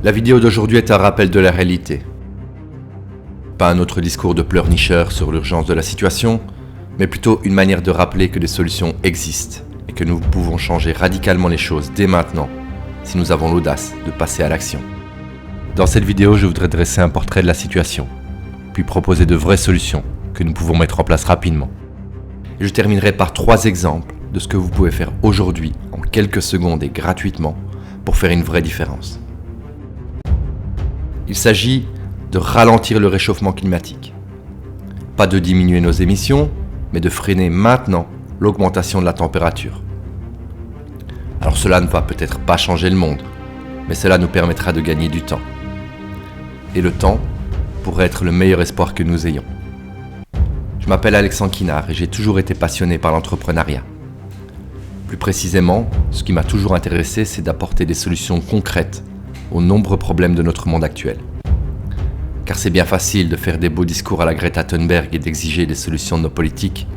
La vidéo d'aujourd'hui est un rappel de la réalité. Pas un autre discours de pleurnicheur sur l'urgence de la situation, mais plutôt une manière de rappeler que des solutions existent et que nous pouvons changer radicalement les choses dès maintenant si nous avons l'audace de passer à l'action. Dans cette vidéo, je voudrais dresser un portrait de la situation, puis proposer de vraies solutions que nous pouvons mettre en place rapidement. Et je terminerai par 3 exemples de ce que vous pouvez faire aujourd'hui en quelques secondes et gratuitement pour faire une vraie différence. Il s'agit de ralentir le réchauffement climatique. Pas de diminuer nos émissions, mais de freiner maintenant l'augmentation de la température. Alors cela ne va peut-être pas changer le monde, mais cela nous permettra de gagner du temps. Et le temps pourrait être le meilleur espoir que nous ayons. Je m'appelle Alexandre Kinard et j'ai toujours été passionné par l'entrepreneuriat. Plus précisément, ce qui m'a toujours intéressé, c'est d'apporter des solutions concrètes aux nombreux problèmes de notre monde actuel. Car c'est bien facile de faire des beaux discours à la Greta Thunberg et d'exiger des solutions de nos politiques,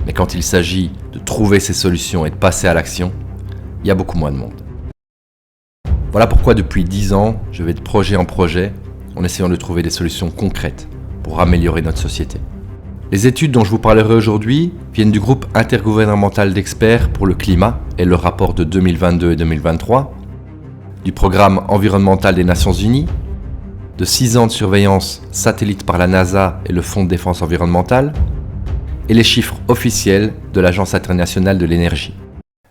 mais quand il s'agit de trouver ces solutions et de passer à l'action, il y a beaucoup moins de monde. Voilà pourquoi depuis 10 ans, je vais de projet en projet en essayant de trouver des solutions concrètes pour améliorer notre société. Les études dont je vous parlerai aujourd'hui viennent du groupe intergouvernemental d'experts pour le climat et le rapport de 2022 et 2023, du programme environnemental des Nations Unies, de 6 ans de surveillance satellite par la NASA et le Fonds de défense environnementale, et les chiffres officiels de l'Agence internationale de l'énergie.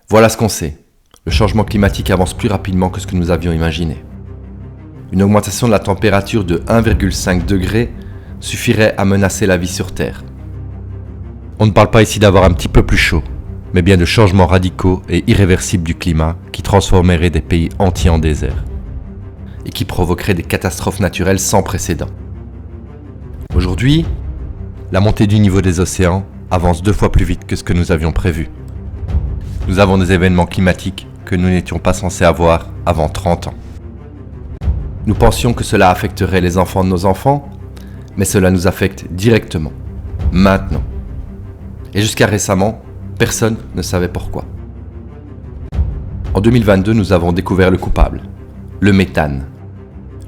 Voilà ce qu'on sait. Le changement climatique avance plus rapidement que ce que nous avions imaginé. Une augmentation de la température de 1,5 degré suffirait à menacer la vie sur Terre. On ne parle pas ici d'avoir un petit peu plus chaud, mais bien de changements radicaux et irréversibles du climat qui transformeraient des pays entiers en désert et qui provoqueraient des catastrophes naturelles sans précédent. Aujourd'hui, la montée du niveau des océans avance 2 fois plus vite que ce que nous avions prévu. Nous avons des événements climatiques que nous n'étions pas censés avoir avant 30 ans. Nous pensions que cela affecterait les enfants de nos enfants, mais cela nous affecte directement, maintenant. Et jusqu'à récemment, personne ne savait pourquoi. En 2022, nous avons découvert le coupable, le méthane.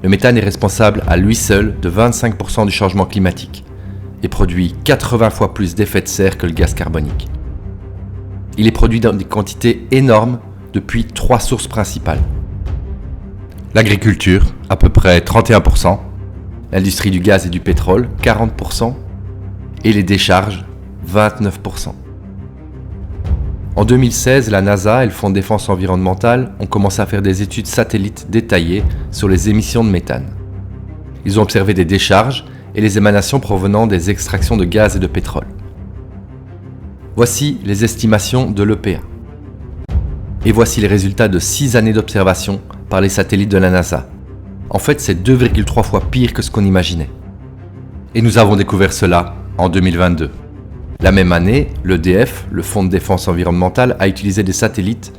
Le méthane est responsable à lui seul de 25% du changement climatique et produit 80 fois plus d'effets de serre que le gaz carbonique. Il est produit dans des quantités énormes depuis 3 sources principales. L'agriculture, à peu près 31%, l'industrie du gaz et du pétrole, 40%, et les décharges, 29%. En 2016, la NASA et le Fonds de défense environnementale ont commencé à faire des études satellites détaillées sur les émissions de méthane. Ils ont observé des décharges et les émanations provenant des extractions de gaz et de pétrole. Voici les estimations de l'EPA. Et voici les résultats de 6 années d'observation par les satellites de la NASA. En fait, c'est 2,3 fois pire que ce qu'on imaginait. Et nous avons découvert cela en 2022. La même année, l'EDF, le Fonds de défense environnementale, a utilisé des satellites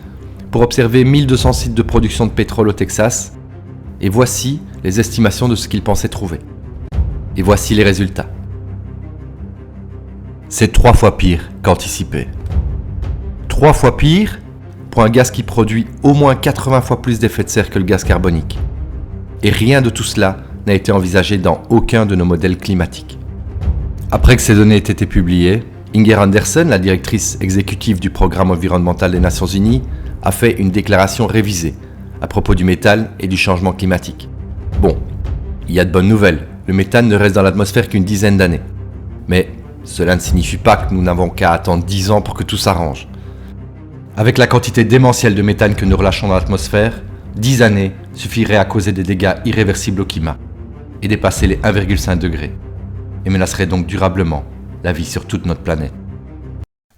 pour observer 1200 sites de production de pétrole au Texas. Et voici les estimations de ce qu'ils pensaient trouver. Et voici les résultats. C'est 3 fois pire qu'anticipé. 3 fois pire pour un gaz qui produit au moins 80 fois plus d'effets de serre que le gaz carbonique. Et rien de tout cela n'a été envisagé dans aucun de nos modèles climatiques. Après que ces données aient été publiées, Inger Andersen, la directrice exécutive du programme environnemental des Nations Unies, a fait une déclaration révisée à propos du méthane et du changement climatique. Bon, il y a de bonnes nouvelles. Le méthane ne reste dans l'atmosphère qu'une dizaine d'années. Mais cela ne signifie pas que nous n'avons qu'à attendre 10 ans pour que tout s'arrange. Avec la quantité démentielle de méthane que nous relâchons dans l'atmosphère, 10 années suffiraient à causer des dégâts irréversibles au climat et dépasser les 1,5 degrés, et menaceraient donc durablement la vie sur toute notre planète.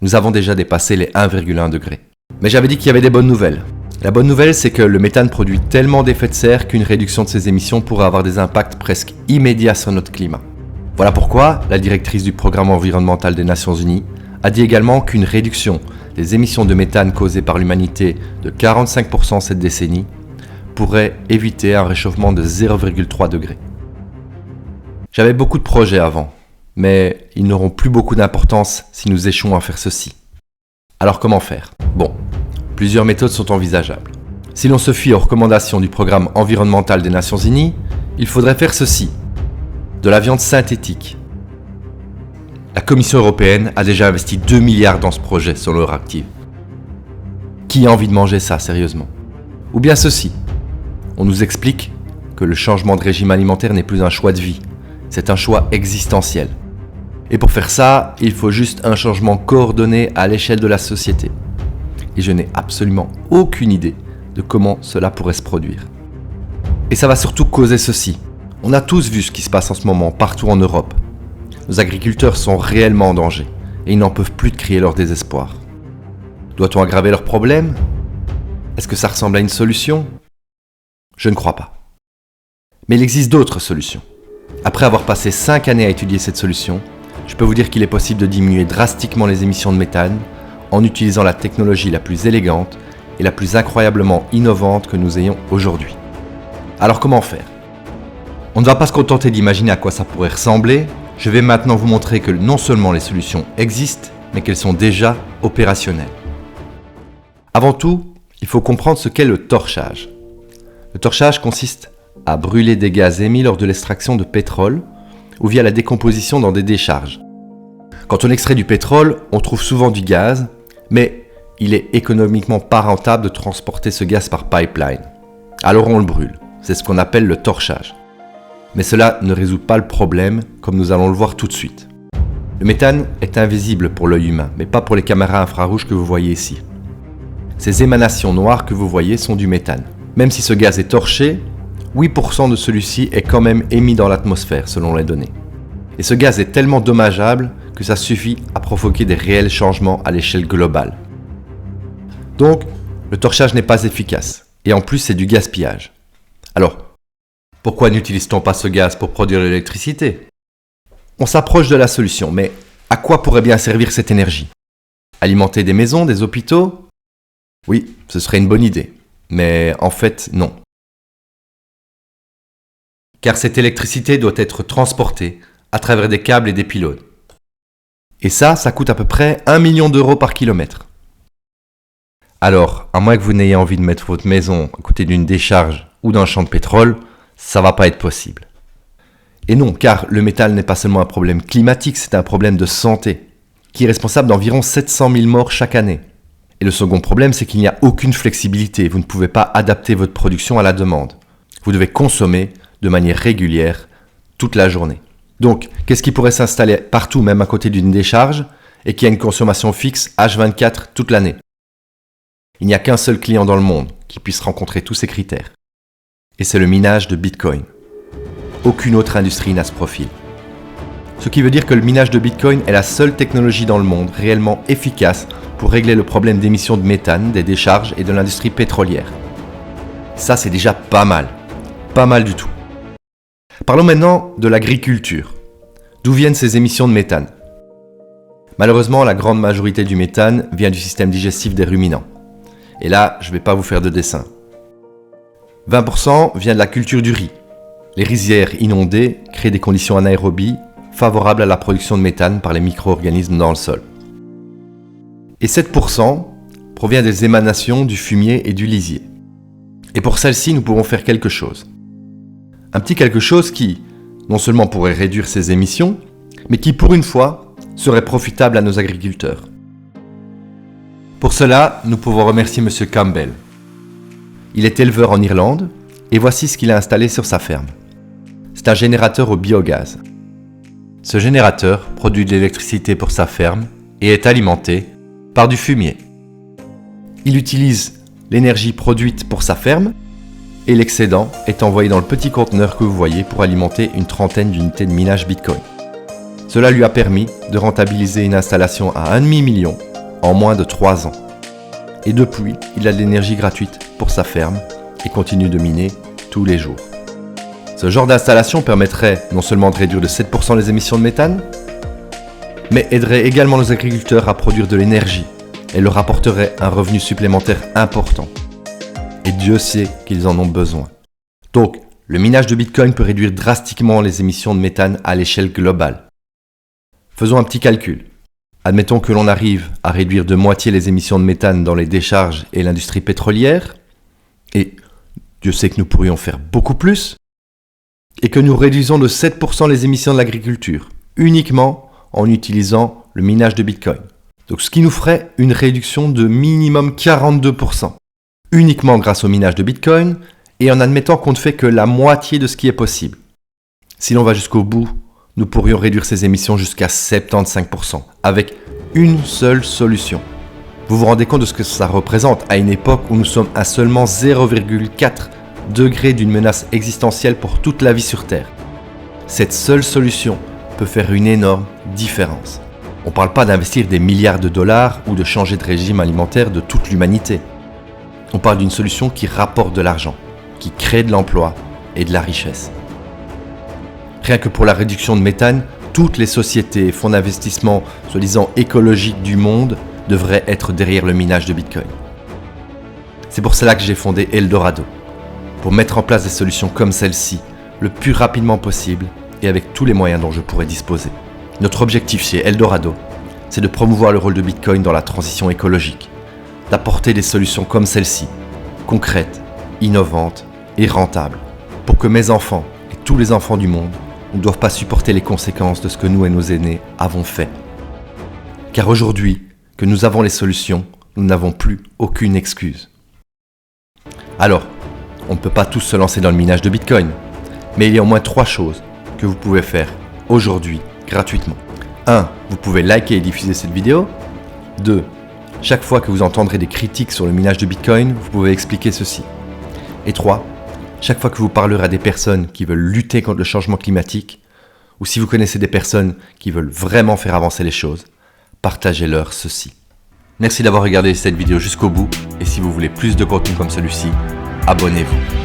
Nous avons déjà dépassé les 1,1 degrés. Mais j'avais dit qu'il y avait des bonnes nouvelles. La bonne nouvelle, c'est que le méthane produit tellement d'effets de serre qu'une réduction de ses émissions pourrait avoir des impacts presque immédiats sur notre climat. Voilà pourquoi la directrice du programme environnemental des Nations Unies a dit également qu'une réduction des émissions de méthane causées par l'humanité de 45% cette décennie pourrait éviter un réchauffement de 0,3 degré. J'avais beaucoup de projets avant, mais ils n'auront plus beaucoup d'importance si nous échouons à faire ceci. Alors comment faire ? Bon, plusieurs méthodes sont envisageables. Si l'on se fie aux recommandations du programme environnemental des Nations Unies, il faudrait faire ceci. De la viande synthétique. La Commission européenne a déjà investi 2 milliards dans ce projet selon Euractiv. Qui a envie de manger ça, sérieusement? Ou bien ceci. On nous explique que le changement de régime alimentaire n'est plus un choix de vie, c'est un choix existentiel. Et pour faire ça, il faut juste un changement coordonné à l'échelle de la société. Et je n'ai absolument aucune idée de comment cela pourrait se produire. Et ça va surtout causer ceci. On a tous vu ce qui se passe en ce moment partout en Europe. Nos agriculteurs sont réellement en danger et ils n'en peuvent plus de crier leur désespoir. Doit-on aggraver leurs problèmes? Est-ce que ça ressemble à une solution? Je ne crois pas. Mais il existe d'autres solutions. Après avoir passé 5 années à étudier cette solution, je peux vous dire qu'il est possible de diminuer drastiquement les émissions de méthane en utilisant la technologie la plus élégante et la plus incroyablement innovante que nous ayons aujourd'hui. Alors comment faire? On ne va pas se contenter d'imaginer à quoi ça pourrait ressembler, je vais maintenant vous montrer que non seulement les solutions existent, mais qu'elles sont déjà opérationnelles. Avant tout, il faut comprendre ce qu'est le torchage. Le torchage consiste à brûler des gaz émis lors de l'extraction de pétrole ou via la décomposition dans des décharges. Quand on extrait du pétrole, on trouve souvent du gaz, mais il est économiquement pas rentable de transporter ce gaz par pipeline. Alors on le brûle, c'est ce qu'on appelle le torchage. Mais cela ne résout pas le problème, comme nous allons le voir tout de suite. Le méthane est invisible pour l'œil humain, mais pas pour les caméras infrarouges que vous voyez ici. Ces émanations noires que vous voyez sont du méthane. Même si ce gaz est torché, 8% de celui-ci est quand même émis dans l'atmosphère, selon les données. Et ce gaz est tellement dommageable que ça suffit à provoquer des réels changements à l'échelle globale. Donc, le torchage n'est pas efficace, et en plus c'est du gaspillage. Alors, pourquoi n'utilise-t-on pas ce gaz pour produire de l'électricité? On s'approche de la solution, mais à quoi pourrait bien servir cette énergie? Alimenter des maisons, des hôpitaux? Oui, ce serait une bonne idée, mais en fait, non. Car cette électricité doit être transportée à travers des câbles et des pylônes. Et ça coûte à peu près 1 million d'euros par kilomètre. Alors, à moins que vous n'ayez envie de mettre votre maison à côté d'une décharge ou d'un champ de pétrole, ça va pas être possible. Et non, car le méthane n'est pas seulement un problème climatique, c'est un problème de santé, qui est responsable d'environ 700 000 morts chaque année. Et le second problème, c'est qu'il n'y a aucune flexibilité, vous ne pouvez pas adapter votre production à la demande. Vous devez consommer de manière régulière toute la journée. Donc, qu'est-ce qui pourrait s'installer partout, même à côté d'une décharge, et qui a une consommation fixe H24 toute l'année? Il n'y a qu'un seul client dans le monde qui puisse rencontrer tous ces critères. Et c'est le minage de Bitcoin. Aucune autre industrie n'a ce profil. Ce qui veut dire que le minage de Bitcoin est la seule technologie dans le monde réellement efficace pour régler le problème d'émissions de méthane, des décharges et de l'industrie pétrolière. Ça, c'est déjà pas mal. Pas mal du tout. Parlons maintenant de l'agriculture. D'où viennent ces émissions de méthane? Malheureusement, la grande majorité du méthane vient du système digestif des ruminants. Et là, je ne vais pas vous faire de dessin. 20% vient de la culture du riz. Les rizières inondées créent des conditions anaérobies favorables à la production de méthane par les micro-organismes dans le sol. Et 7% provient des émanations du fumier et du lisier. Et pour celles-ci, nous pouvons faire quelque chose. Un petit quelque chose qui, non seulement pourrait réduire ces émissions, mais qui, pour une fois, serait profitable à nos agriculteurs. Pour cela, nous pouvons remercier M. Campbell. Il est éleveur en Irlande, et voici ce qu'il a installé sur sa ferme. C'est un générateur au biogaz. Ce générateur produit de l'électricité pour sa ferme et est alimenté par du fumier. Il utilise l'énergie produite pour sa ferme et l'excédent est envoyé dans le petit conteneur que vous voyez pour alimenter une trentaine d'unités de minage Bitcoin. Cela lui a permis de rentabiliser une installation à 1,5 million en moins de 3 ans. Et depuis, il a de l'énergie gratuite pour sa ferme et continue de miner tous les jours. Ce genre d'installation permettrait non seulement de réduire de 7% les émissions de méthane, mais aiderait également nos agriculteurs à produire de l'énergie et leur apporterait un revenu supplémentaire important. Et Dieu sait qu'ils en ont besoin. Donc, le minage de Bitcoin peut réduire drastiquement les émissions de méthane à l'échelle globale. Faisons un petit calcul. Admettons que l'on arrive à réduire de moitié les émissions de méthane dans les décharges et l'industrie pétrolière. Et Dieu sait que nous pourrions faire beaucoup plus, et que nous réduisons de 7% les émissions de l'agriculture, uniquement en utilisant le minage de Bitcoin. Donc ce qui nous ferait une réduction de minimum 42%, uniquement grâce au minage de Bitcoin, et en admettant qu'on ne fait que la moitié de ce qui est possible. Si l'on va jusqu'au bout, nous pourrions réduire ces émissions jusqu'à 75%, avec une seule solution. Vous vous rendez compte de ce que ça représente à une époque où nous sommes à seulement 0,4 degrés d'une menace existentielle pour toute la vie sur Terre. Cette seule solution peut faire une énorme différence. On ne parle pas d'investir des milliards de dollars ou de changer de régime alimentaire de toute l'humanité. On parle d'une solution qui rapporte de l'argent, qui crée de l'emploi et de la richesse. Rien que pour la réduction de méthane, toutes les sociétés et fonds d'investissement soi-disant écologiques du monde devraient être derrière le minage de Bitcoin. C'est pour cela que j'ai fondé Eldorado, pour mettre en place des solutions comme celle-ci le plus rapidement possible et avec tous les moyens dont je pourrais disposer. Notre objectif chez Eldorado, c'est de promouvoir le rôle de Bitcoin dans la transition écologique, d'apporter des solutions comme celle-ci, concrètes, innovantes et rentables, pour que mes enfants et tous les enfants du monde ne doivent pas supporter les conséquences de ce que nous et nos aînés avons fait. Car aujourd'hui, que nous avons les solutions, nous n'avons plus aucune excuse. Alors, on ne peut pas tous se lancer dans le minage de Bitcoin, mais il y a au moins 3 choses que vous pouvez faire aujourd'hui gratuitement. 1. Vous pouvez liker et diffuser cette vidéo. 2. Chaque fois que vous entendrez des critiques sur le minage de Bitcoin, vous pouvez expliquer ceci. Et 3. Chaque fois que vous parlerez à des personnes qui veulent lutter contre le changement climatique, ou si vous connaissez des personnes qui veulent vraiment faire avancer les choses, partagez-leur ceci. Merci d'avoir regardé cette vidéo jusqu'au bout, et si vous voulez plus de contenu comme celui-ci, abonnez-vous.